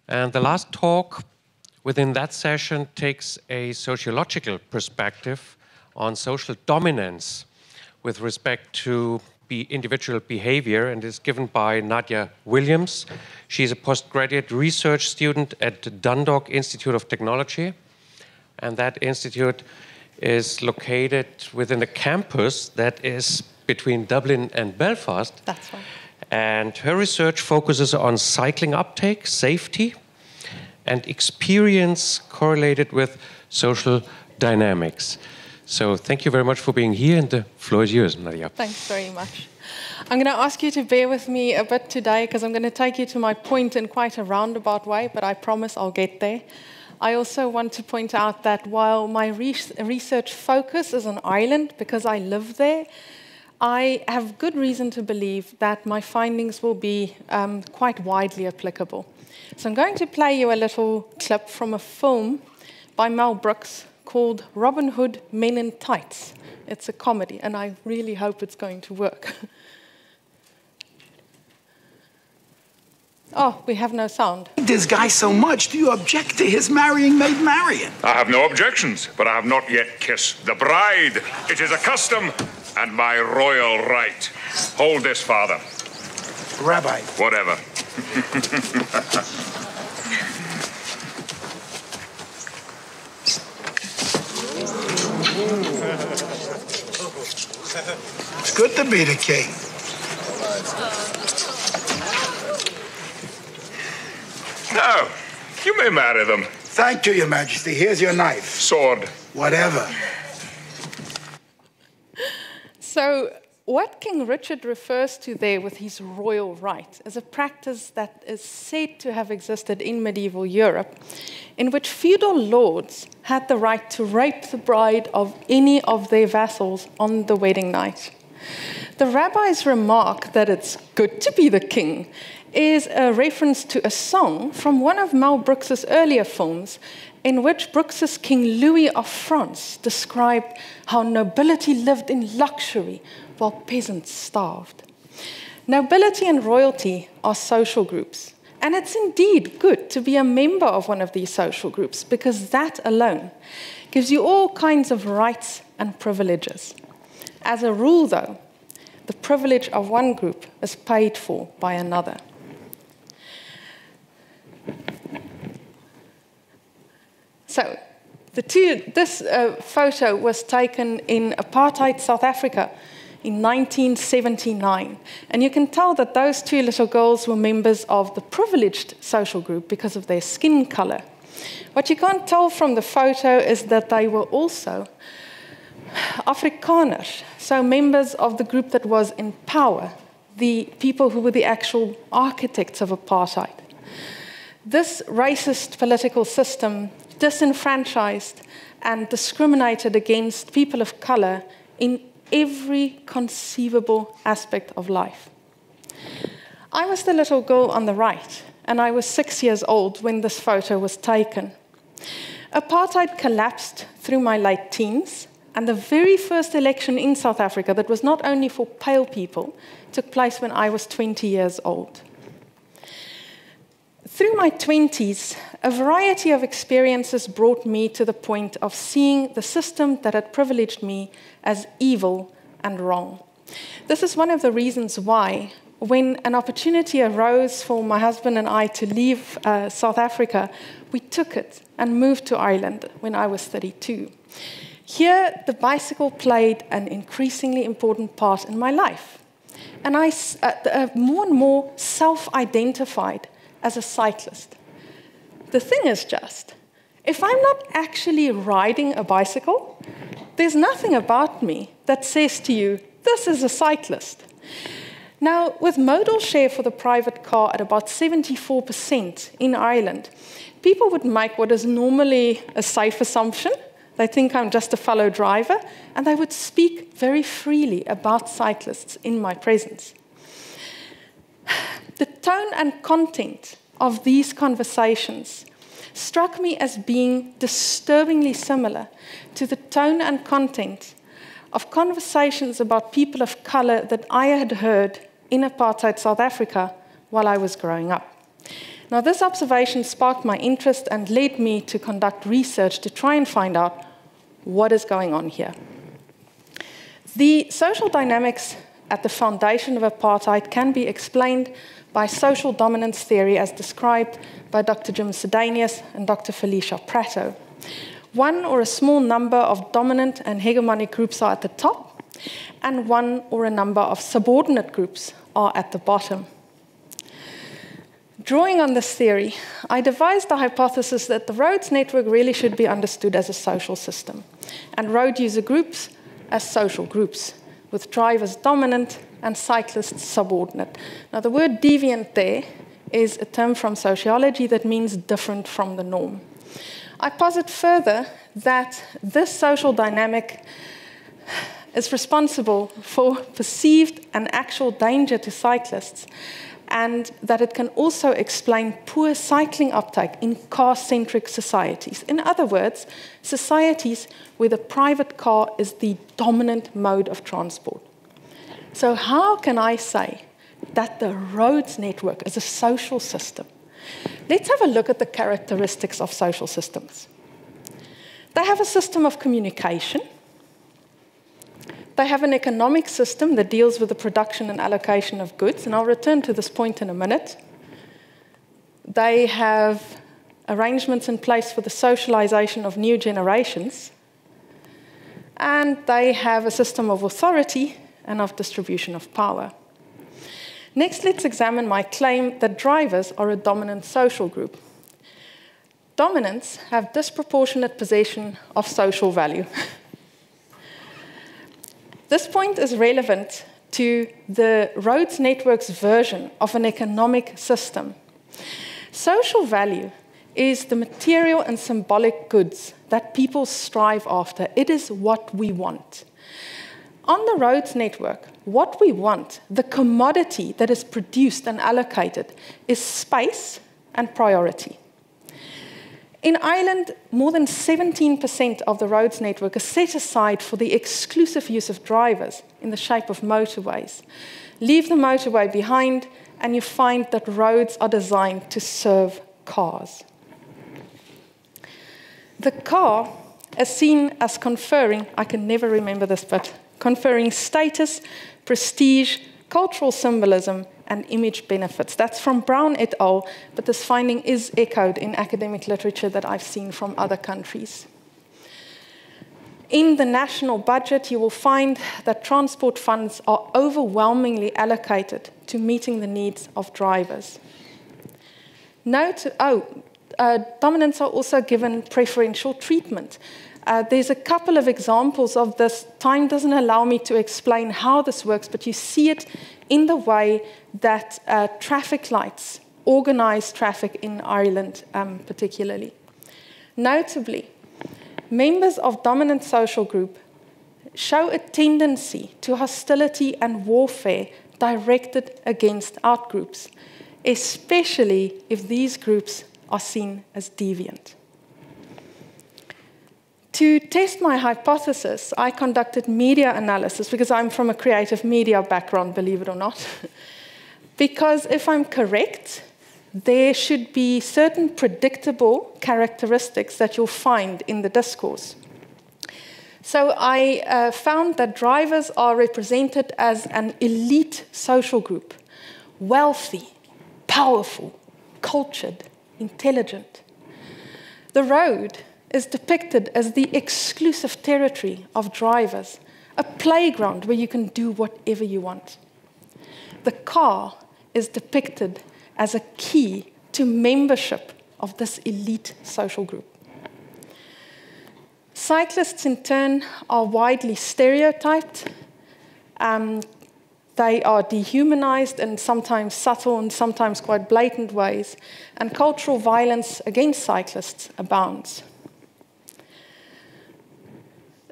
And the last talk within that session takes a sociological perspective on social dominance with respect to individual behavior, and is given by Nadia Williams. She's a postgraduate research student at the Dundalk Institute of Technology, and that institute is located within a campus that is between Dublin and Belfast. That's right. And her research focuses on cycling uptake, safety, and experience correlated with social dynamics. So thank you very much for being here, and the floor is yours, Nadia. Thanks very much. I'm going to ask you to bear with me a bit today, because I'm going to take you to my point in quite a roundabout way, but I promise I'll get there. I also want to point out that while my research focus is on Ireland, because I live there, I have good reason to believe that my findings will be quite widely applicable. So I'm going to play you a little clip from a film by Mel Brooks called Robin Hood Men in Tights. It's a comedy, and I really hope it's going to work. Oh, we have no sound. This guy so much. Do you object to his marrying Maid Marian? I have no objections, but I have not yet kissed the bride. It is a custom and my royal right. Hold this, Father. Rabbi. Whatever. It's good to be the king. No, you may marry them. Thank you, Your Majesty. Here's your knife. Sword. Whatever. So what King Richard refers to there with his royal right is a practice that is said to have existed in medieval Europe, in which feudal lords had the right to rape the bride of any of their vassals on the wedding night. The rabbi's remark that it's good to be the king is a reference to a song from one of Mel Brooks's earlier films, in which Brooks's King Louis of France described how nobility lived in luxury while peasants starved. Nobility and royalty are social groups, and it's indeed good to be a member of one of these social groups, because that alone gives you all kinds of rights and privileges. As a rule, though, the privilege of one group is paid for by another. So, this photo was taken in apartheid South Africa in 1979. And you can tell that those two little girls were members of the privileged social group because of their skin color. What you can't tell from the photo is that they were also Afrikaners, so members of the group that was in power, the people who were the actual architects of apartheid. This racist political system disenfranchised and discriminated against people of color in every conceivable aspect of life. I was the little girl on the right, and I was 6 years old when this photo was taken. Apartheid collapsed through my late teens, and the very first election in South Africa that was not only for pale people took place when I was 20 years old. Through my 20s, a variety of experiences brought me to the point of seeing the system that had privileged me as evil and wrong. This is one of the reasons why, when an opportunity arose for my husband and I to leave South Africa, we took it and moved to Ireland when I was 32. Here, the bicycle played an increasingly important part in my life. And I more and more self-identified as a cyclist. The thing is just, if I'm not actually riding a bicycle, there's nothing about me that says to you, this is a cyclist. Now, with modal share for the private car at about 74% in Ireland, people would make what is normally a safe assumption. They think I'm just a fellow driver, and they would speak very freely about cyclists in my presence. The tone and content of these conversations struck me as being disturbingly similar to the tone and content of conversations about people of color that I had heard in apartheid South Africa while I was growing up. Now, this observation sparked my interest and led me to conduct research to try and find out what is going on here. The social dynamics at the foundation of apartheid can be explained by social dominance theory as described by Dr. Jim Sedanius and Dr. Felicia Pratto. One or a small number of dominant and hegemonic groups are at the top, and one or a number of subordinate groups are at the bottom. Drawing on this theory, I devised the hypothesis that the roads network really should be understood as a social system, and road user groups as social groups, with drivers dominant and cyclists subordinate. Now, the word deviant there is a term from sociology that means different from the norm. I posit further that this social dynamic is responsible for perceived and actual danger to cyclists, and that it can also explain poor cycling uptake in car-centric societies. In other words, societies where the private car is the dominant mode of transport. So how can I say that the roads network is a social system? Let's have a look at the characteristics of social systems. They have a system of communication. They have an economic system that deals with the production and allocation of goods, and I'll return to this point in a minute. They have arrangements in place for the socialization of new generations, and they have a system of authority and of distribution of power. Next, let's examine my claim that drivers are a dominant social group. Dominants have disproportionate possession of social value. This point is relevant to the roads network's version of an economic system. Social value is the material and symbolic goods that people strive after. It is what we want. On the roads network, what we want, the commodity that is produced and allocated, is space and priority. In Ireland, more than 17% of the roads network is set aside for the exclusive use of drivers in the shape of motorways. Leave the motorway behind, and you find that roads are designed to serve cars. The car is seen as conferring, I can never remember this, but conferring status, prestige, cultural symbolism, and image benefits. That's from Brown et al., but this finding is echoed in academic literature that I've seen from other countries. In the national budget, you will find that transport funds are overwhelmingly allocated to meeting the needs of drivers. Note, dominants are also given preferential treatment. There's a couple of examples of this. Time doesn't allow me to explain how this works, but you see it in the way that traffic lights organize traffic in Ireland, particularly. Notably, members of dominant social group show a tendency to hostility and warfare directed against outgroups, especially if these groups are seen as deviant. To test my hypothesis, I conducted media analysis, because I'm from a creative media background, believe it or not. Because if I'm correct, there should be certain predictable characteristics that you'll find in the discourse. So I found that drivers are represented as an elite social group, wealthy, powerful, cultured, intelligent. The road is depicted as the exclusive territory of drivers, a playground where you can do whatever you want. The car is depicted as a key to membership of this elite social group. Cyclists, in turn, are widely stereotyped. They are dehumanized in sometimes subtle and sometimes quite blatant ways, and cultural violence against cyclists abounds.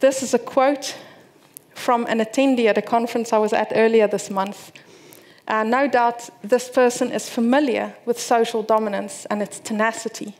This is a quote from an attendee at a conference I was at earlier this month. No doubt this person is familiar with social dominance and its tenacity.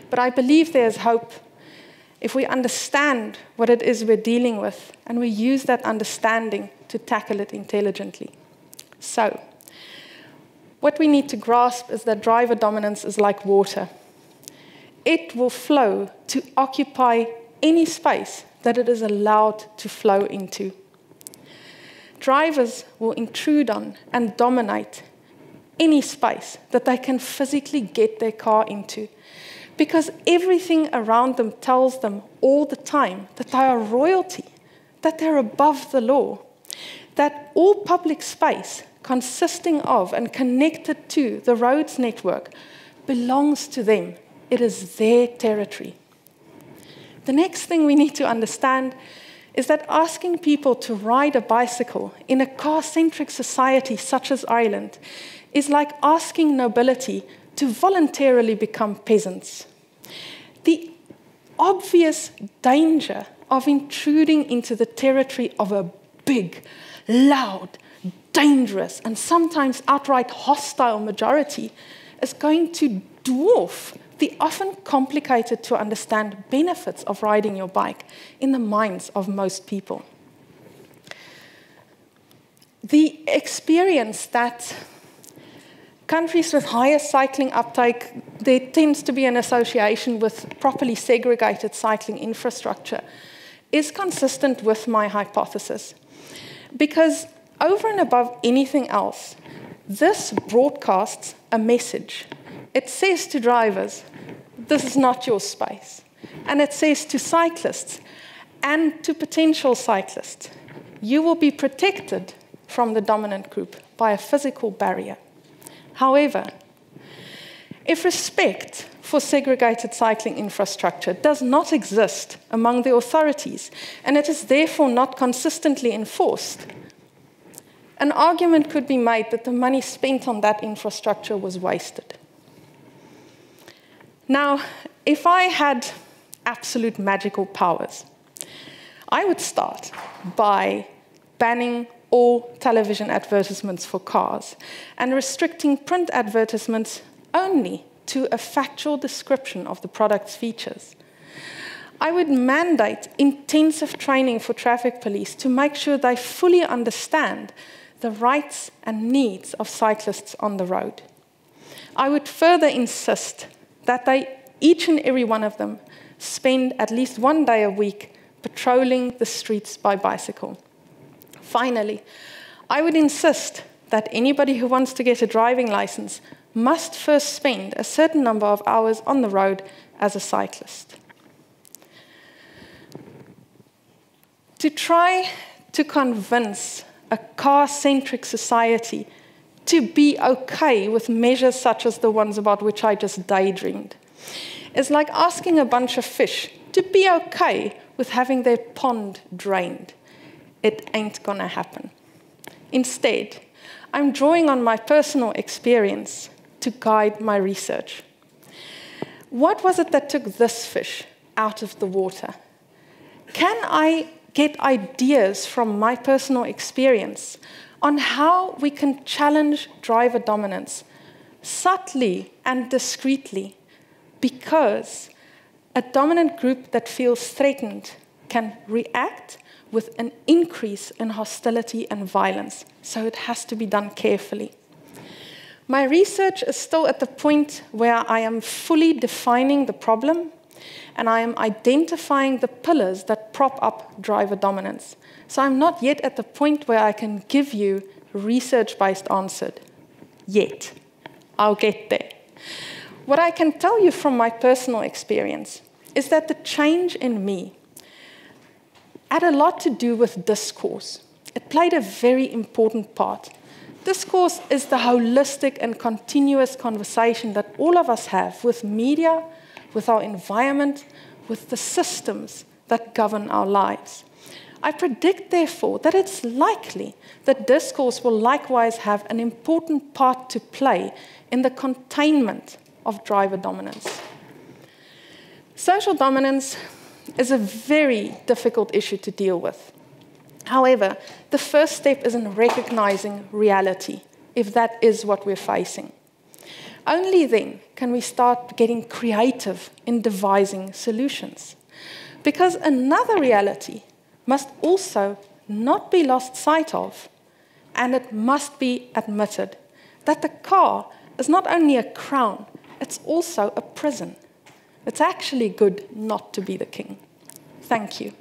But I believe there's hope if we understand what it is we're dealing with and we use that understanding to tackle it intelligently. So, what we need to grasp is that driver dominance is like water. It will flow to occupy any space that it is allowed to flow into. Drivers will intrude on and dominate any space that they can physically get their car into, because everything around them tells them all the time that they are royalty, that they're above the law, that all public space consisting of and connected to the roads network belongs to them. It is their territory. The next thing we need to understand is that asking people to ride a bicycle in a car-centric society such as Ireland is like asking nobility to voluntarily become peasants. The obvious danger of intruding into the territory of a big, loud, dangerous, and sometimes outright hostile majority is going to dwarf the often complicated to understand benefits of riding your bike in the minds of most people. The experience that countries with higher cycling uptake, there tends to be an association with properly segregated cycling infrastructure, is consistent with my hypothesis. Because over and above anything else, this broadcasts a message. It says to drivers, this is not your space. And it says to cyclists and to potential cyclists, you will be protected from the dominant group by a physical barrier. However, if respect for segregated cycling infrastructure does not exist among the authorities, and it is therefore not consistently enforced, an argument could be made that the money spent on that infrastructure was wasted. Now, if I had absolute magical powers, I would start by banning all television advertisements for cars and restricting print advertisements only to a factual description of the product's features. I would mandate intensive training for traffic police to make sure they fully understand the rights and needs of cyclists on the road. I would further insist that each and every one of them spend at least one day a week patrolling the streets by bicycle. Finally, I would insist that anybody who wants to get a driving license must first spend a certain number of hours on the road as a cyclist. To try to convince a car-centric society to be okay with measures such as the ones about which I just daydreamed is like asking a bunch of fish to be okay with having their pond drained. It ain't gonna happen. Instead, I'm drawing on my personal experience to guide my research. What was it that took this fish out of the water? Can I get ideas from my personal experience on how we can challenge driver dominance subtly and discreetly, because a dominant group that feels threatened can react with an increase in hostility and violence, so it has to be done carefully. My research is still at the point where I am fully defining the problem and I am identifying the pillars that prop up driver dominance. So I'm not yet at the point where I can give you research-based answers yet. I'll get there. What I can tell you from my personal experience is that the change in me had a lot to do with discourse. It played a very important part. Discourse is the holistic and continuous conversation that all of us have with media, with our environment, with the systems that govern our lives. I predict, therefore, that it's likely that discourse will likewise have an important part to play in the containment of driver dominance. Social dominance is a very difficult issue to deal with. However, the first step is in recognizing reality, if that is what we're facing. Only then can we start getting creative in devising solutions. Because another reality must also not be lost sight of, and it must be admitted, that the car is not only a crown, it's also a prison. It's actually good not to be the king. Thank you.